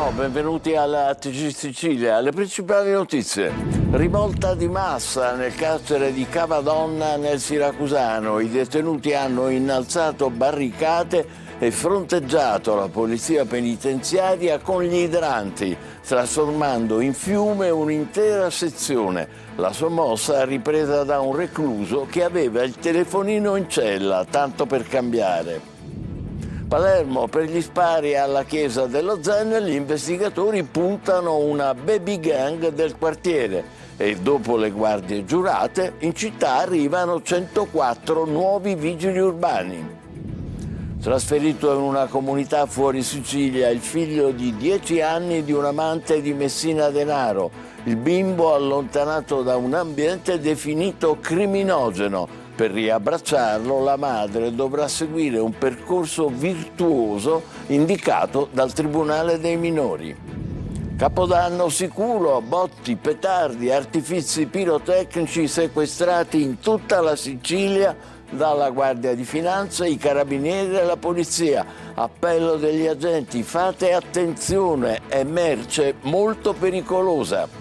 Buongiorno, benvenuti alla TG Sicilia. Le principali notizie. Rivolta di massa nel carcere di Cavadonna nel Siracusano. I detenuti hanno innalzato barricate e fronteggiato la polizia penitenziaria con gli idranti, trasformando in fiume un'intera sezione. La sommossa ripresa da un recluso che aveva il telefonino in cella, tanto per cambiare. Palermo, per gli spari alla chiesa dello Zen, gli investigatori puntano una baby gang del quartiere e dopo le guardie giurate in città arrivano 104 nuovi vigili urbani. Trasferito in una comunità fuori Sicilia, il figlio di 10 anni di un amante di Messina Denaro, il bimbo allontanato da un ambiente definito criminogeno. Per riabbracciarlo la madre dovrà seguire un percorso virtuoso indicato dal Tribunale dei minori. Capodanno sicuro, botti, petardi, artifizi pirotecnici sequestrati in tutta la Sicilia dalla Guardia di Finanza, i Carabinieri e la Polizia. Appello degli agenti, fate attenzione, è merce molto pericolosa.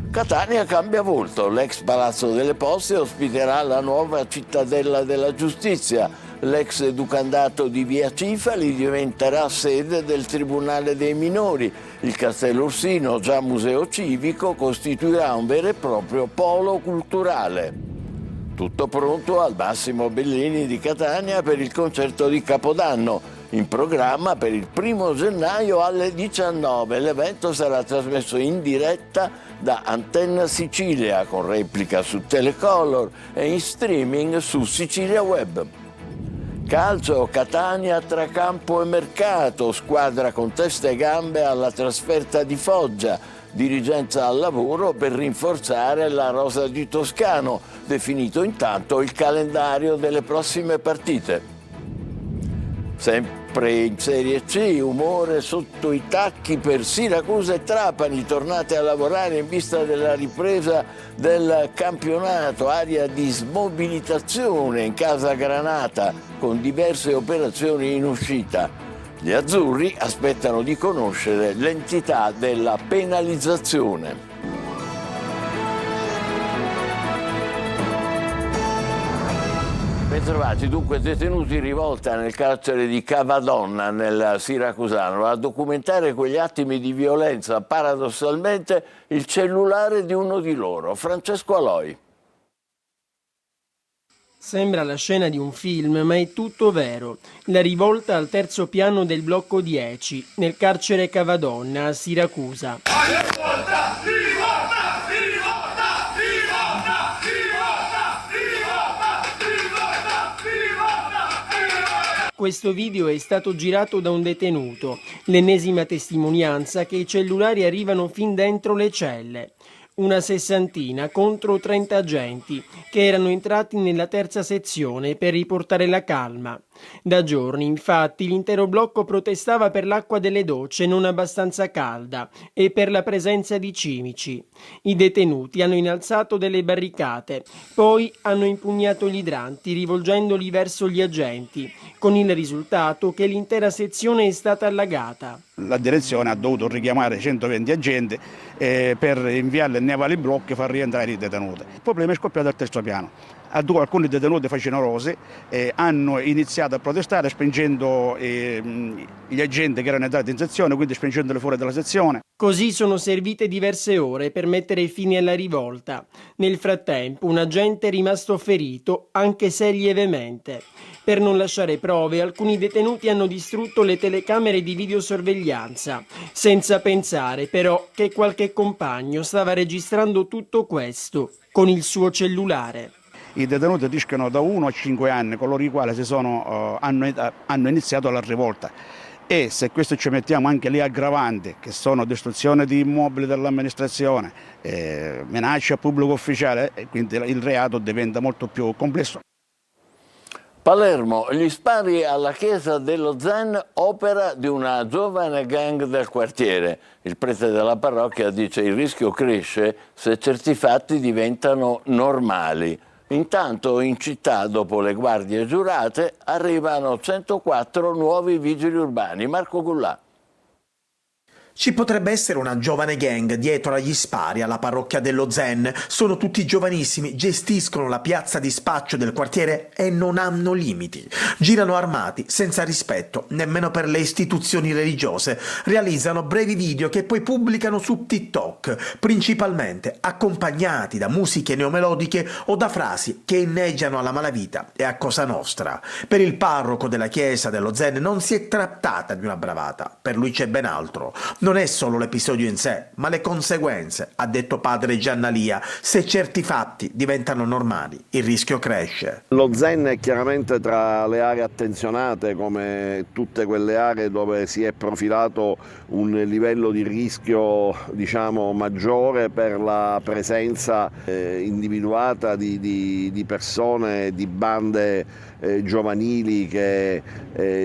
Catania cambia volto, l'ex Palazzo delle Poste ospiterà la nuova cittadella della giustizia. L'ex educandato di Via Cifali diventerà sede del Tribunale dei minori. Il Castello Ursino, già museo civico, costituirà un vero e proprio polo culturale. Tutto pronto al Massimo Bellini di Catania per il concerto di Capodanno. In programma per il 1° gennaio alle 19. L'evento sarà trasmesso in diretta da Antenna Sicilia con replica su Telecolor e in streaming su Sicilia Web. Calcio, Catania tra campo e mercato, squadra con testa e gambe alla trasferta di Foggia, dirigenza al lavoro per rinforzare la rosa di Toscano, definito intanto il calendario delle prossime partite. Sempre in Serie C, umore sotto i tacchi per Siracusa e Trapani, tornate a lavorare in vista della ripresa del campionato, area di smobilitazione in casa Granata con diverse operazioni in uscita. Gli azzurri aspettano di conoscere l'entità della penalizzazione. Bentrovati, dunque detenuti in rivolta nel carcere di Cavadonna nel Siracusano. A documentare quegli attimi di violenza, paradossalmente, il cellulare di uno di loro, Francesco Aloi. Sembra la scena di un film, ma è tutto vero. La rivolta al terzo piano del blocco 10, nel carcere Cavadonna a Siracusa. Questo video è stato girato da un detenuto, l'ennesima testimonianza che i cellulari arrivano fin dentro le celle. Una sessantina contro 30 agenti che erano entrati nella terza sezione per riportare la calma. Da giorni, infatti, l'intero blocco protestava per l'acqua delle docce non abbastanza calda e per la presenza di cimici. I detenuti hanno innalzato delle barricate, poi hanno impugnato gli idranti rivolgendoli verso gli agenti, con il risultato che l'intera sezione è stata allagata. La direzione ha dovuto richiamare 120 agenti per inviarli nei vari blocchi e far rientrare i detenuti. Il problema è scoppiato al terzo piano. Alcuni detenuti facinorosi hanno iniziato a protestare spingendo gli agenti che erano entrati in sezione, quindi spingendoli fuori dalla sezione. Così sono servite diverse ore per mettere fine alla rivolta. Nel frattempo un agente è rimasto ferito, anche se lievemente. Per non lasciare prove, alcuni detenuti hanno distrutto le telecamere di videosorveglianza, senza pensare però che qualche compagno stava registrando tutto questo con il suo cellulare. I detenuti rischiano da 1 a 5 anni, coloro i quali hanno iniziato la rivolta. E se questo ci mettiamo anche le aggravanti, che sono distruzione di immobili dell'amministrazione, minaccia a pubblico ufficiale, quindi il reato diventa molto più complesso. Palermo, gli spari alla chiesa dello Zen, opera di una giovane gang del quartiere. Il prete della parrocchia dice che il rischio cresce se certi fatti diventano normali. Intanto in città, dopo le guardie giurate, arrivano 104 nuovi vigili urbani. Marco Gullà. Ci potrebbe essere una giovane gang dietro agli spari alla parrocchia dello Zen. Sono tutti giovanissimi, gestiscono la piazza di spaccio del quartiere e non hanno limiti. Girano armati, senza rispetto, nemmeno per le istituzioni religiose. Realizzano brevi video che poi pubblicano su TikTok, principalmente accompagnati da musiche neomelodiche o da frasi che inneggiano alla malavita e a Cosa Nostra. Per il parroco della chiesa dello Zen non si è trattata di una bravata, per lui c'è ben altro. Non è solo l'episodio in sé, ma le conseguenze, ha detto padre Giannalia. Se certi fatti diventano normali, il rischio cresce. Lo Zen è chiaramente tra le aree attenzionate, come tutte quelle aree dove si è profilato un livello di rischio, diciamo, maggiore per la presenza individuata di persone, di bande giovanili che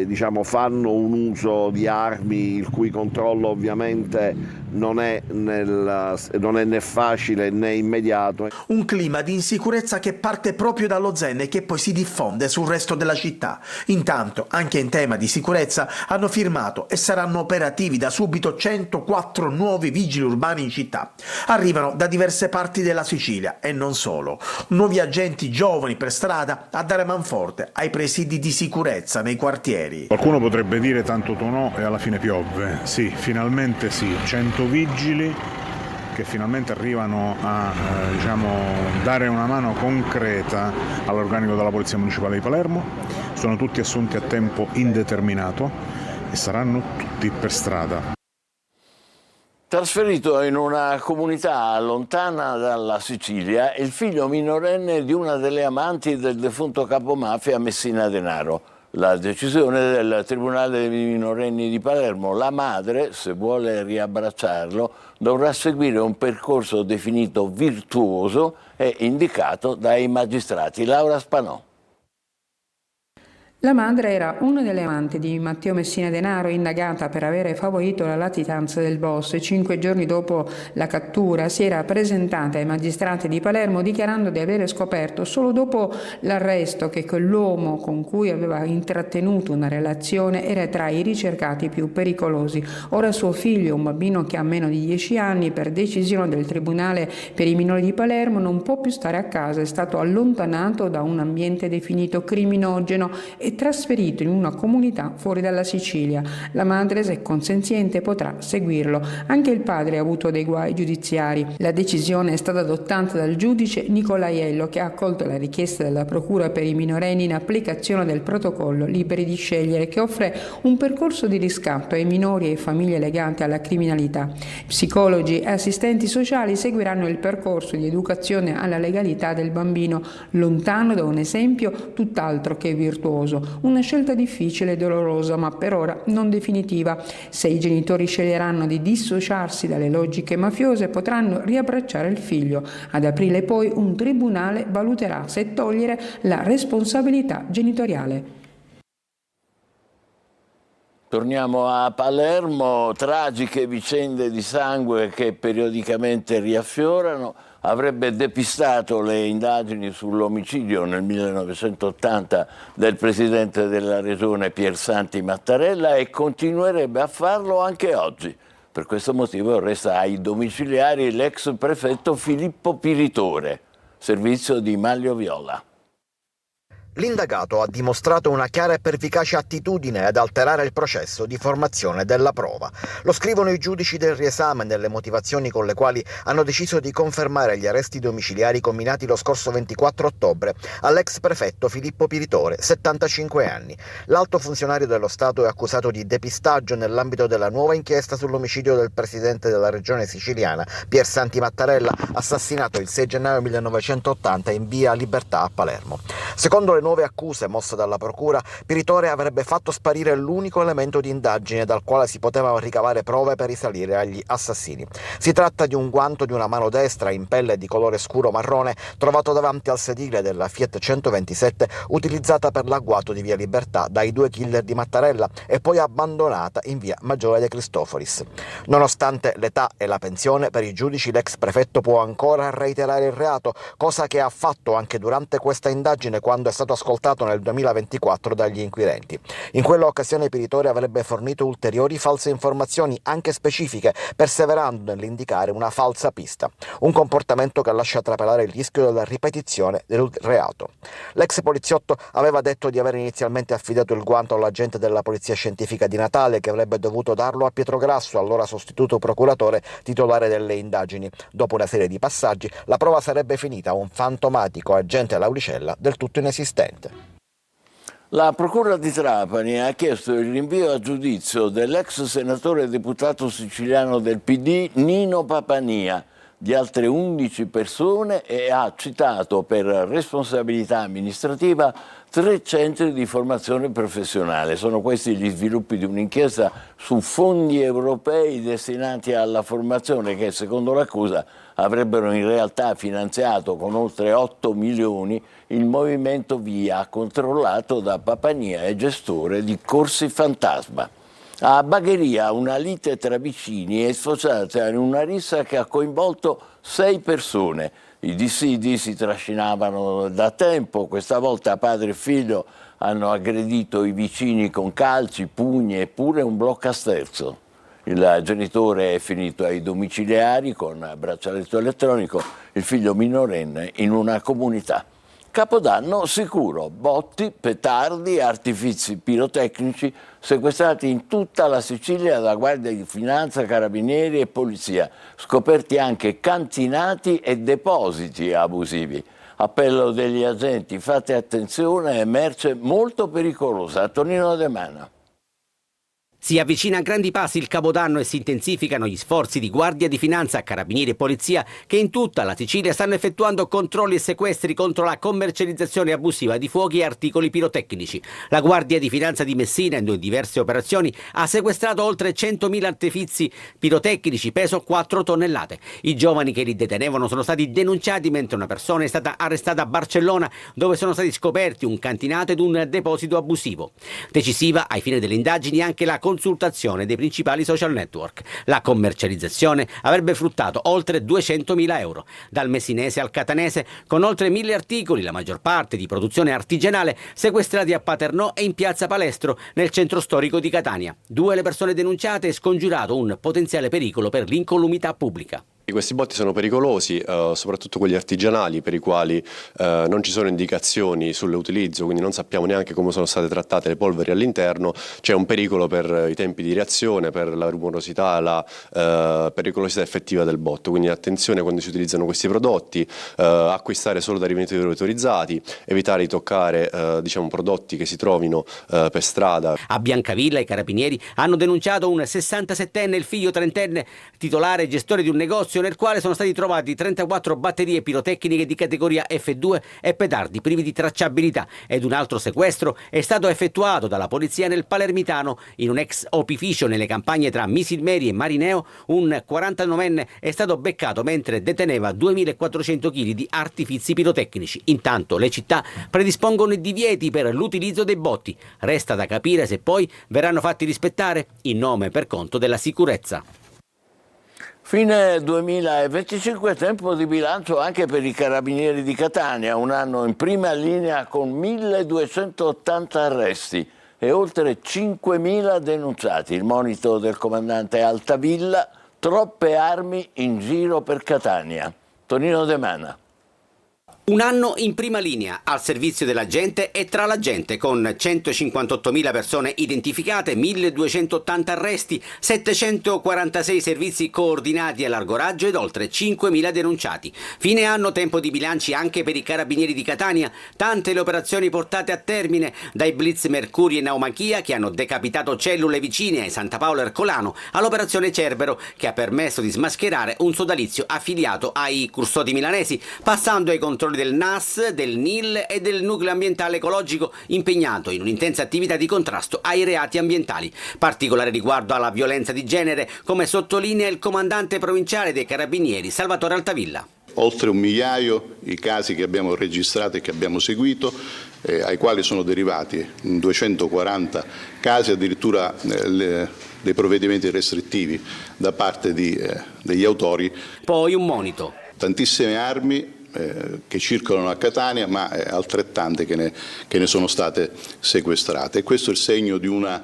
diciamo fanno un uso di armi il cui controllo ovviamente non è né facile né immediato. Un clima di insicurezza che parte proprio dallo Zen e che poi si diffonde sul resto della città. Intanto, anche in tema di sicurezza, hanno firmato e saranno operativi da subito 104 nuovi vigili urbani in città. Arrivano da diverse parti della Sicilia e non solo. Nuovi agenti giovani per strada a dare manforte ai presidi di sicurezza nei quartieri. Qualcuno potrebbe dire tanto tonò e alla fine piove. Sì, finalmente sì, 100 vigili che finalmente arrivano a dare una mano concreta all'organico della Polizia Municipale di Palermo. Sono tutti assunti a tempo indeterminato e saranno tutti per strada. Trasferito in una comunità lontana dalla Sicilia, il figlio minorenne di una delle amanti del defunto capomafia Messina Denaro. La decisione del Tribunale dei minorenni di Palermo: la madre, se vuole riabbracciarlo, dovrà seguire un percorso definito virtuoso e indicato dai magistrati. Laura Spanò. La madre era una delle amanti di Matteo Messina Denaro, indagata per avere favorito la latitanza del boss. 5 giorni dopo la cattura si era presentata ai magistrati di Palermo dichiarando di avere scoperto solo dopo l'arresto che quell'uomo con cui aveva intrattenuto una relazione era tra i ricercati più pericolosi. Ora suo figlio, un bambino che ha meno di 10 anni, per decisione del Tribunale per i minori di Palermo non può più stare a casa, è stato allontanato da un ambiente definito criminogeno e trasferito in una comunità fuori dalla Sicilia. La madre, se consenziente, potrà seguirlo. Anche il padre ha avuto dei guai giudiziari. La decisione è stata adottata dal giudice Nicolaiello, che ha accolto la richiesta della Procura per i minorenni in applicazione del protocollo Liberi di Scegliere, che offre un percorso di riscatto ai minori e ai famiglie legate alla criminalità. Psicologi e assistenti sociali seguiranno il percorso di educazione alla legalità del bambino, lontano da un esempio tutt'altro che virtuoso. Una scelta difficile e dolorosa, ma per ora non definitiva. Se i genitori sceglieranno di dissociarsi dalle logiche mafiose, potranno riabbracciare il figlio. Ad aprile poi un tribunale valuterà se togliere la responsabilità genitoriale. Torniamo a Palermo, tragiche vicende di sangue che periodicamente riaffiorano. Avrebbe depistato le indagini sull'omicidio nel 1980 del presidente della regione Piersanti Mattarella e continuerebbe a farlo anche oggi. Per questo motivo resta ai domiciliari l'ex prefetto Filippo Piritore, servizio di Manlio Viola. L'indagato ha dimostrato una chiara e pervicace attitudine ad alterare il processo di formazione della prova. Lo scrivono i giudici del riesame nelle motivazioni con le quali hanno deciso di confermare gli arresti domiciliari combinati lo scorso 24 ottobre all'ex prefetto Filippo Piritore, 75 anni. L'alto funzionario dello Stato è accusato di depistaggio nell'ambito della nuova inchiesta sull'omicidio del presidente della regione siciliana Piersanti Mattarella, assassinato il 6 gennaio 1980 in via Libertà a Palermo. Secondo le nuove accuse mosse dalla procura, Piritore avrebbe fatto sparire l'unico elemento di indagine dal quale si potevano ricavare prove per risalire agli assassini. Si tratta di un guanto di una mano destra in pelle di colore scuro marrone trovato davanti al sedile della Fiat 127 utilizzata per l'agguato di via Libertà dai 2 killer di Mattarella e poi abbandonata in via Maggiore De Cristoforis. Nonostante l'età e la pensione, per i giudici l'ex prefetto può ancora reiterare il reato, cosa che ha fatto anche durante questa indagine quando è stato stato ascoltato nel 2024 dagli inquirenti. In quell'occasione Piritore avrebbe fornito ulteriori false informazioni, anche specifiche, perseverando nell'indicare una falsa pista, un comportamento che lascia trapelare il rischio della ripetizione del reato. L'ex poliziotto aveva detto di aver inizialmente affidato il guanto all'agente della Polizia Scientifica di Natale, che avrebbe dovuto darlo a Pietro Grasso, allora sostituto procuratore titolare delle indagini. Dopo una serie di passaggi, la prova sarebbe finita a un fantomatico agente Lauricella del tutto inesistente. La Procura di Trapani ha chiesto il rinvio a giudizio dell'ex senatore e deputato siciliano del PD Nino Papania, di altre 11 persone, e ha citato per responsabilità amministrativa 3 centri di formazione professionale. Sono questi gli sviluppi di un'inchiesta su fondi europei destinati alla formazione che, secondo l'accusa, avrebbero in realtà finanziato con oltre 8 milioni il movimento Via, controllato da Papania e gestore di corsi fantasma. A Bagheria una lite tra vicini è sfociata in una rissa che ha coinvolto 6 persone. I dissidi si trascinavano da tempo, questa volta padre e figlio hanno aggredito i vicini con calci, pugni e pure un bloccasterzo. Il genitore è finito ai domiciliari con braccialetto elettronico, il figlio minorenne in una comunità. Capodanno sicuro, botti, petardi, artifici pirotecnici sequestrati in tutta la Sicilia da Guardia di Finanza, Carabinieri e Polizia, scoperti anche cantinati e depositi abusivi. Appello degli agenti, fate attenzione, è merce molto pericolosa. Tonino De Mana. Si avvicina a grandi passi il Capodanno e si intensificano gli sforzi di Guardia di Finanza, Carabinieri e Polizia che in tutta la Sicilia stanno effettuando controlli e sequestri contro la commercializzazione abusiva di fuochi e articoli pirotecnici. La Guardia di Finanza di Messina, in diverse operazioni, ha sequestrato oltre 100.000 artifizi pirotecnici, peso 4 tonnellate. I giovani che li detenevano sono stati denunciati, mentre una persona è stata arrestata a Barcellona, dove sono stati scoperti un cantinato ed un deposito abusivo. Decisiva ai fini delle indagini anche la consultazione dei principali social network. La commercializzazione avrebbe fruttato oltre 200.000 euro. Dal messinese al catanese, con oltre 1.000 articoli, la maggior parte di produzione artigianale, sequestrati a Paternò e in piazza Palestro, nel centro storico di Catania. 2 le persone denunciate e scongiurato un potenziale pericolo per l'incolumità pubblica. Questi botti sono pericolosi, soprattutto quelli artigianali, per i quali non ci sono indicazioni sull'utilizzo, quindi non sappiamo neanche come sono state trattate le polveri all'interno. C'è un pericolo per i tempi di reazione, per la rumorosità, la pericolosità effettiva del botto, quindi attenzione quando si utilizzano questi prodotti, acquistare solo da rivenditori autorizzati, evitare di toccare prodotti che si trovino per strada. A Biancavilla i carabinieri hanno denunciato un 67enne e il figlio 30enne, titolare e gestore di un negozio nel quale sono stati trovati 34 batterie pirotecniche di categoria F2 e petardi privi di tracciabilità, ed un altro sequestro è stato effettuato dalla polizia nel Palermitano. In un ex opificio nelle campagne tra Misilmeri e Marineo, un 49enne è stato beccato mentre deteneva 2.400 kg di artifizi pirotecnici. Intanto le città predispongono i divieti per l'utilizzo dei botti. Resta da capire se poi verranno fatti rispettare in nome e per conto della sicurezza. Fine 2025, tempo di bilancio anche per i Carabinieri di Catania, un anno in prima linea con 1.280 arresti e oltre 5.000 denunciati. Il monito del comandante Altavilla, troppe armi in giro per Catania. Tonino De Mana. Un anno in prima linea, al servizio della gente e tra la gente, con 158.000 persone identificate, 1.280 arresti, 746 servizi coordinati a largo raggio ed oltre 5.000 denunciati. Fine anno, tempo di bilanci anche per i Carabinieri di Catania, tante le operazioni portate a termine, dai blitz Mercurio e Naumachia che hanno decapitato cellule vicine ai Santa Paolo Ercolano, all'operazione Cerbero che ha permesso di smascherare un sodalizio affiliato ai custodi milanesi, passando ai controlli del NAS, del NIL e del Nucleo Ambientale Ecologico, impegnato in un'intensa attività di contrasto ai reati ambientali. Particolare riguardo alla violenza di genere, come sottolinea il comandante provinciale dei Carabinieri Salvatore Altavilla. Oltre 1 migliaio i casi che abbiamo registrato e che abbiamo seguito, ai quali sono derivati 240 casi addirittura dei provvedimenti restrittivi da parte degli autori. Poi un monito. Tantissime armi che circolano a Catania, ma altrettante che ne sono state sequestrate. E questo è il segno di un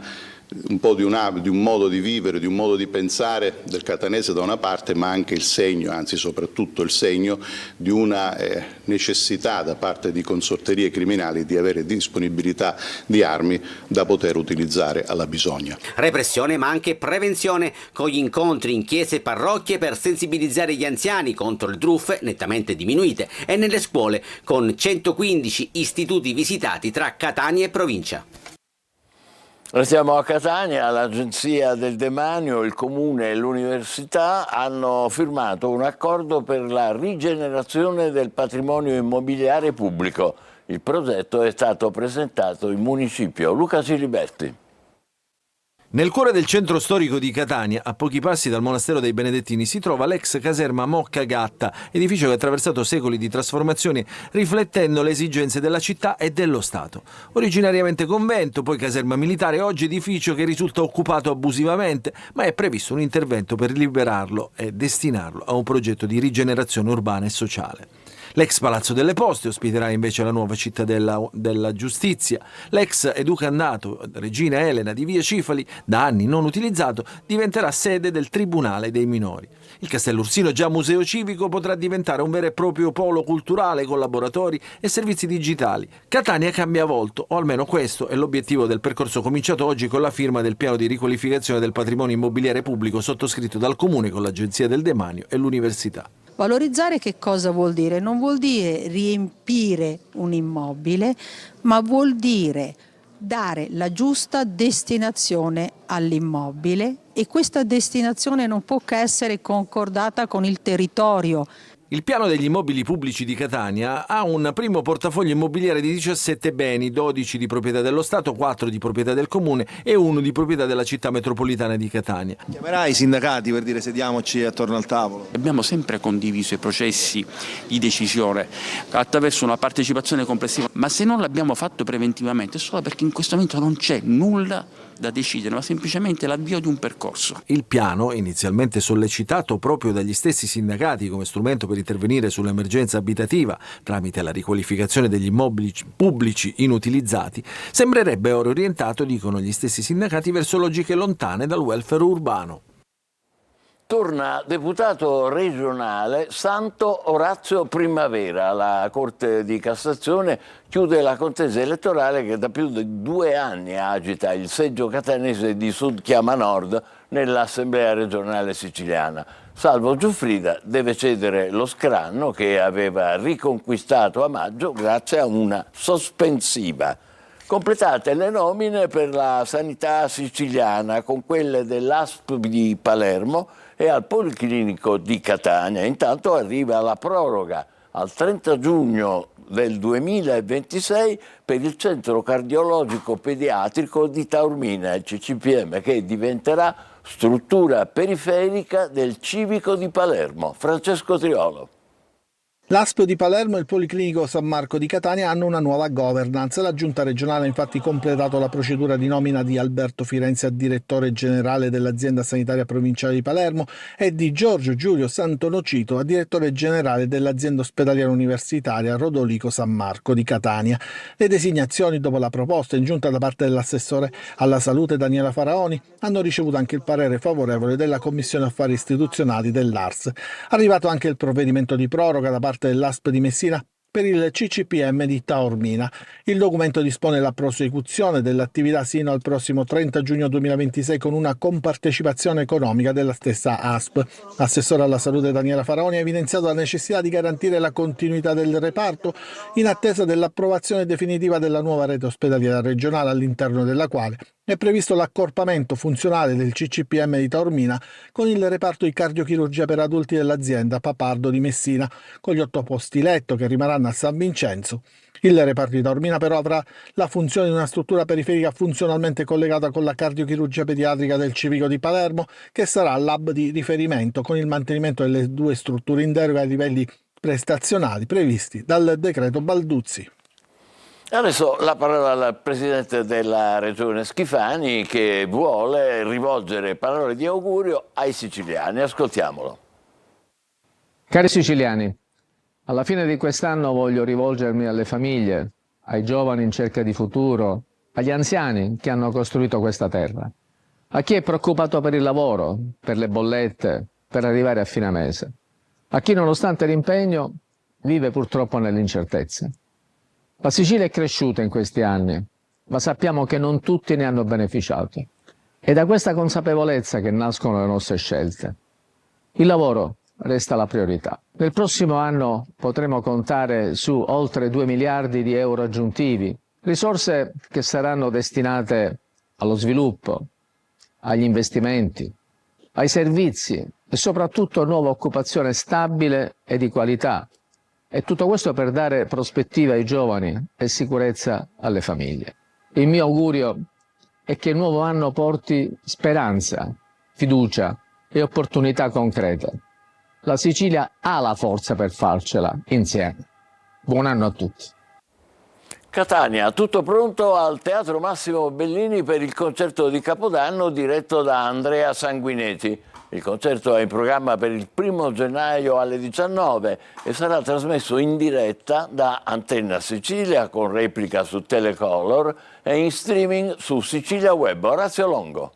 modo di vivere, di un modo di pensare del catanese da una parte, ma anche il segno, anzi soprattutto il segno di una necessità da parte di consorterie criminali di avere disponibilità di armi da poter utilizzare alla bisogna. Repressione ma anche prevenzione, con gli incontri in chiese e parrocchie per sensibilizzare gli anziani contro le truffe nettamente diminuite e nelle scuole con 115 istituti visitati tra Catania e provincia. Restiamo a Catania, l'Agenzia del Demanio, il Comune e l'Università hanno firmato un accordo per la rigenerazione del patrimonio immobiliare pubblico. Il progetto è stato presentato in municipio. Luca Siliberti. Nel cuore del centro storico di Catania, a pochi passi dal monastero dei Benedettini, si trova l'ex caserma Mocca Gatta, edificio che ha attraversato secoli di trasformazioni riflettendo le esigenze della città e dello Stato. Originariamente convento, poi caserma militare, oggi edificio che risulta occupato abusivamente, ma è previsto un intervento per liberarlo e destinarlo a un progetto di rigenerazione urbana e sociale. L'ex Palazzo delle Poste ospiterà invece la nuova cittadella della giustizia. L'ex educandato Regina Elena di Via Cifali, da anni non utilizzato, diventerà sede del Tribunale dei Minori. Il Castello Ursino, già museo civico, potrà diventare un vero e proprio polo culturale con laboratori e servizi digitali. Catania cambia volto, o almeno questo è l'obiettivo del percorso cominciato oggi con la firma del piano di riqualificazione del patrimonio immobiliare pubblico sottoscritto dal Comune con l'Agenzia del Demanio e l'Università. Valorizzare che cosa vuol dire? Non vuol dire riempire un immobile, ma vuol dire dare la giusta destinazione all'immobile, e questa destinazione non può che essere concordata con il territorio. Il piano degli immobili pubblici di Catania ha un primo portafoglio immobiliare di 17 beni, 12 di proprietà dello Stato, 4 di proprietà del Comune e 1 di proprietà della città metropolitana di Catania. Chiamerai i sindacati per dire sediamoci attorno al tavolo? Abbiamo sempre condiviso i processi di decisione attraverso una partecipazione complessiva, ma se non l'abbiamo fatto preventivamente è solo perché in questo momento non c'è nulla da decidere, ma semplicemente l'avvio di un percorso. Il piano, inizialmente sollecitato proprio dagli stessi sindacati come strumento per intervenire sull'emergenza abitativa tramite la riqualificazione degli immobili pubblici inutilizzati, sembrerebbe ora orientato, dicono gli stessi sindacati, verso logiche lontane dal welfare urbano. Torna deputato regionale Santo Orazio Primavera. La Corte di Cassazione chiude la contesa elettorale che da più di 2 anni agita il seggio catanese di Sud Chiama Nord nell'Assemblea regionale siciliana. Salvo Giuffrida deve cedere lo scranno che aveva riconquistato a maggio grazie a una sospensiva. Completate le nomine per la sanità siciliana con quelle dell'ASP di Palermo e al Policlinico di Catania. Intanto arriva la proroga al 30 giugno del 2026 per il Centro Cardiologico Pediatrico di Taormina, il CCPM, che diventerà struttura periferica del Civico di Palermo. Francesco Triolo. L'ASP di Palermo e il Policlinico San Marco di Catania hanno una nuova governance. La Giunta regionale ha infatti completato la procedura di nomina di Alberto Firenze a direttore generale dell'azienda sanitaria provinciale di Palermo e di Giorgio Giulio Santonocito a direttore generale dell'azienda ospedaliera universitaria Rodolico San Marco di Catania. Le designazioni, dopo la proposta in giunta da parte dell'assessore alla salute Daniela Faraoni, hanno ricevuto anche il parere favorevole della Commissione Affari Istituzionali dell'ARS. Arrivato anche il provvedimento di proroga da parte dell'ASP di Messina per il CCPM di Taormina. Il documento dispone la prosecuzione dell'attività sino al prossimo 30 giugno 2026 con una compartecipazione economica della stessa ASP. L'assessore alla salute Daniela Faraoni ha evidenziato la necessità di garantire la continuità del reparto in attesa dell'approvazione definitiva della nuova rete ospedaliera regionale, all'interno della quale è previsto l'accorpamento funzionale del CCPM di Taormina con il reparto di cardiochirurgia per adulti dell'azienda Papardo di Messina, con gli 8 posti letto che rimarranno a San Vincenzo. Il reparto di Taormina però avrà la funzione di una struttura periferica funzionalmente collegata con la cardiochirurgia pediatrica del Civico di Palermo, che sarà l'hub di riferimento con il mantenimento delle 2 strutture in deroga ai livelli prestazionali previsti dal decreto Balduzzi. Adesso la parola al Presidente della Regione Schifani, che vuole rivolgere parole di augurio ai siciliani. Ascoltiamolo. Cari siciliani, Alla fine di quest'anno voglio rivolgermi alle famiglie, ai giovani in cerca di futuro, agli anziani che hanno costruito questa terra, a chi è preoccupato per il lavoro, per le bollette, per arrivare a fine mese, a chi nonostante l'impegno vive purtroppo nell'incertezza. La Sicilia è cresciuta in questi anni, ma sappiamo che non tutti ne hanno beneficiato. È da questa consapevolezza che nascono le nostre scelte. Il lavoro resta la priorità. Nel prossimo anno potremo contare su oltre 2 miliardi di euro aggiuntivi, risorse che saranno destinate allo sviluppo, agli investimenti, ai servizi e soprattutto a nuova occupazione stabile e di qualità. E tutto questo per dare prospettiva ai giovani e sicurezza alle famiglie. Il mio augurio è che il nuovo anno porti speranza, fiducia e opportunità concrete. La Sicilia ha la forza per farcela insieme. Buon anno a tutti. Catania, tutto pronto al Teatro Massimo Bellini per il concerto di Capodanno diretto da Andrea Sanguinetti. Il concerto è in programma per il 1 gennaio alle 19 e sarà trasmesso in diretta da Antenna Sicilia con replica su Telecolor e in streaming su Sicilia Web. Orazio Longo.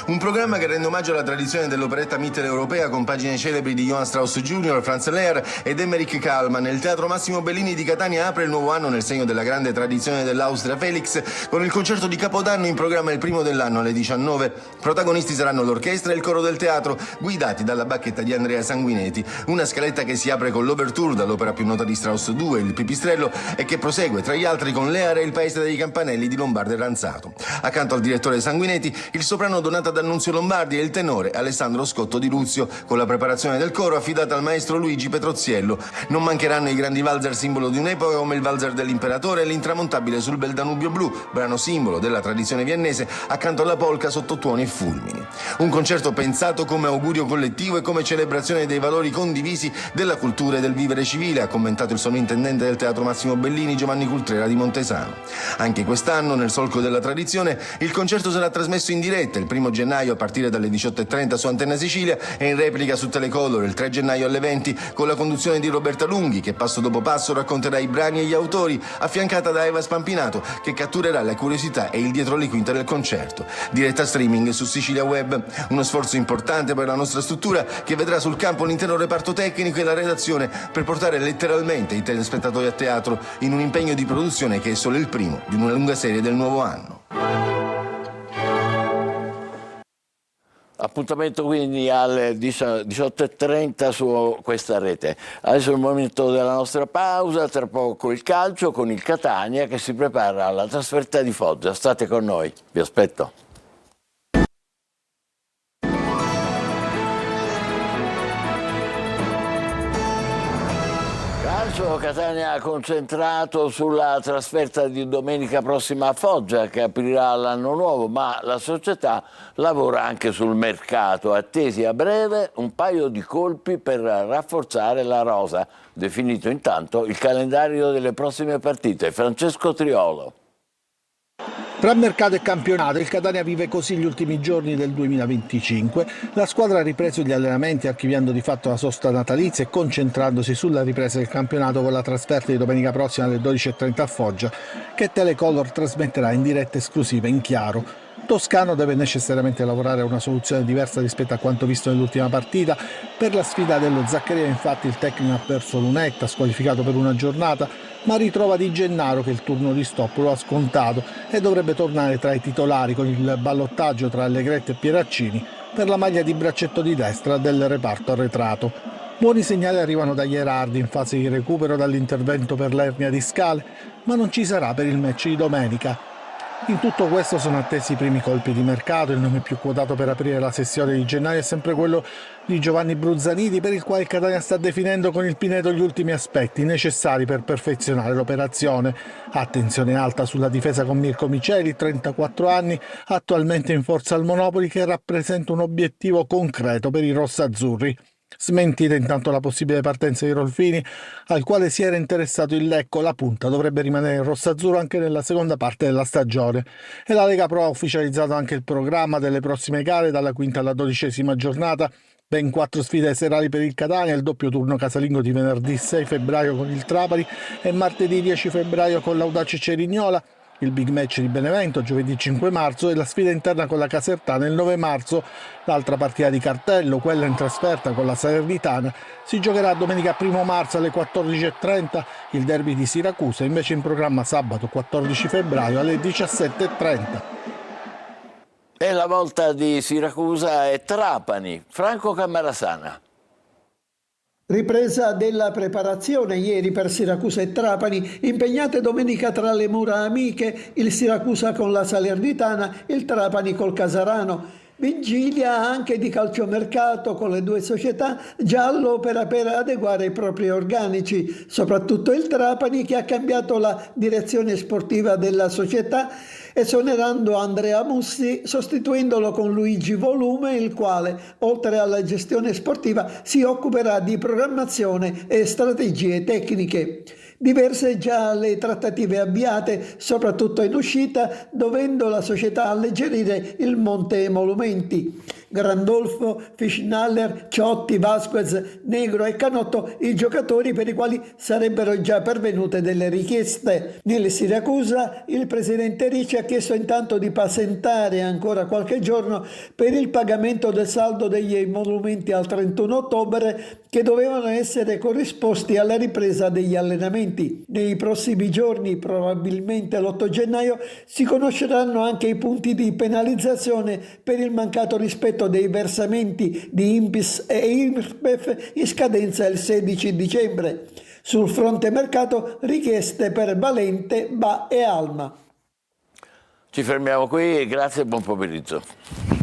Un programma che rende omaggio alla tradizione dell'operetta mitteleuropea con pagine celebri di Johann Strauss Jr., Franz Lehr ed Emmerich Kallmann. Il Teatro Massimo Bellini di Catania apre il nuovo anno nel segno della grande tradizione dell'Austria Felix con il concerto di Capodanno in programma il 1 dell'anno alle 19. Protagonisti saranno l'orchestra e il coro del teatro, guidati dalla bacchetta di Andrea Sanguinetti. Una scaletta che si apre con l'Overture dall'opera più nota di Strauss 2, Il Pipistrello, e che prosegue tra gli altri con Lehr e Il Paese dei Campanelli di Lombardo e Ranzato. Accanto al direttore Sanguinetti, il soprano Donata D'Annunzio Lombardi e il tenore Alessandro Scotto di Luzio, con la preparazione del coro affidata al maestro Luigi Petroziello. Non mancheranno i grandi valzer simbolo di un'epoca come il valzer dell'imperatore e l'intramontabile sul bel Danubio blu, brano simbolo della tradizione viennese, accanto alla polca sotto tuoni e fulmini. Un concerto pensato come augurio collettivo e come celebrazione dei valori condivisi della cultura e del vivere civile, ha commentato il sovrintendente del Teatro Massimo Bellini Giovanni Cultrera di Montesano. Anche quest'anno, nel solco della tradizione, il concerto sarà trasmesso in diretta il 1 gennaio a partire dalle 18:30 su Antenna Sicilia e in replica su Telecolor il 3 gennaio alle 20 con la conduzione di Roberta Lunghi che passo dopo passo racconterà i brani e gli autori, affiancata da Eva Spampinato che catturerà la curiosità e il dietro le quinte del concerto. Diretta streaming su Sicilia Web, uno sforzo importante per la nostra struttura che vedrà sul campo l'intero reparto tecnico e la redazione per portare letteralmente i telespettatori a teatro in un impegno di produzione che è solo il primo di una lunga serie del nuovo anno. Appuntamento quindi alle 18:30 su questa rete. Adesso è il momento della nostra pausa, tra poco il calcio con il Catania che si prepara alla trasferta di Foggia. State con noi, vi aspetto. Catania concentrato sulla trasferta di domenica prossima a Foggia che aprirà l'anno nuovo, ma la società lavora anche sul mercato, attesi a breve un paio di colpi per rafforzare la rosa. Definito intanto il calendario delle prossime partite. Francesco Triolo. Tra mercato e campionato, il Catania vive così gli ultimi giorni del 2025. La squadra ha ripreso gli allenamenti archiviando di fatto la sosta natalizia e concentrandosi sulla ripresa del campionato con la trasferta di domenica prossima alle 12:30 a Foggia, che Telecolor trasmetterà in diretta esclusiva in chiaro. Toscano deve necessariamente lavorare a una soluzione diversa rispetto a quanto visto nell'ultima partita. Per la sfida dello Zaccaria infatti il tecnico ha perso Lunetta, squalificato per una giornata, ma ritrova Di Gennaro che il turno di stop lo ha scontato e dovrebbe tornare tra i titolari con il ballottaggio tra Allegretti e Pieraccini per la maglia di braccetto di destra del reparto arretrato. Buoni segnali arrivano da Gherardi in fase di recupero dall'intervento per l'ernia discale, ma non ci sarà per il match di domenica. In tutto questo sono attesi i primi colpi di mercato. Il nome più quotato per aprire la sessione di gennaio è sempre quello di Giovanni Bruzzaniti, per il quale il Catania sta definendo con il Pineto gli ultimi aspetti necessari per perfezionare l'operazione. Attenzione alta sulla difesa con Mirko Miceli, 34 anni, attualmente in forza al Monopoli, che rappresenta un obiettivo concreto per i rossazzurri. Smentita intanto la possibile partenza di Rolfini, al quale si era interessato il Lecco. La punta dovrebbe rimanere in rossazzurro anche nella seconda parte della stagione. E la Lega Pro ha ufficializzato anche il programma delle prossime gare dalla quinta alla 12ª giornata, Ben 4 sfide serali per il Catania, il doppio turno casalingo di venerdì 6 febbraio con il Trapani e martedì 10 febbraio con l'Audace Cerignola, il big match di Benevento giovedì 5 marzo e la sfida interna con la Casertana il 9 marzo. L'altra partita di cartello, quella in trasferta con la Salernitana, si giocherà domenica 1 marzo alle 14:30, il derby di Siracusa invece in programma sabato 14 febbraio alle 17:30. E la volta di Siracusa e Trapani. Franco Cammarasana. Ripresa della preparazione ieri per Siracusa e Trapani, impegnate domenica tra le mura amiche, il Siracusa con la Salernitana, il Trapani col Casarano. Vigilia anche di calciomercato con le due società già all'opera per adeguare i propri organici, soprattutto il Trapani che ha cambiato la direzione sportiva della società esonerando Andrea Mussi, sostituendolo con Luigi Volume, il quale, oltre alla gestione sportiva, si occuperà di programmazione e strategie tecniche. Diverse già le trattative avviate, soprattutto in uscita, dovendo la società alleggerire il monte emolumenti. Grandolfo, Fischnaller, Ciotti, Vasquez, Negro e Canotto i giocatori per i quali sarebbero già pervenute delle richieste. Nel Siracusa il presidente Ricci ha chiesto intanto di passentare ancora qualche giorno per il pagamento del saldo degli emolumenti al 31 ottobre che dovevano essere corrisposti alla ripresa degli allenamenti. Nei prossimi giorni, probabilmente l'8 gennaio, si conosceranno anche i punti di penalizzazione per il mancato rispetto dei versamenti di INPS e IRPEF in scadenza il 16 dicembre. Sul fronte mercato richieste per Valente, Ba e Alma. Ci fermiamo qui, grazie e buon pomeriggio.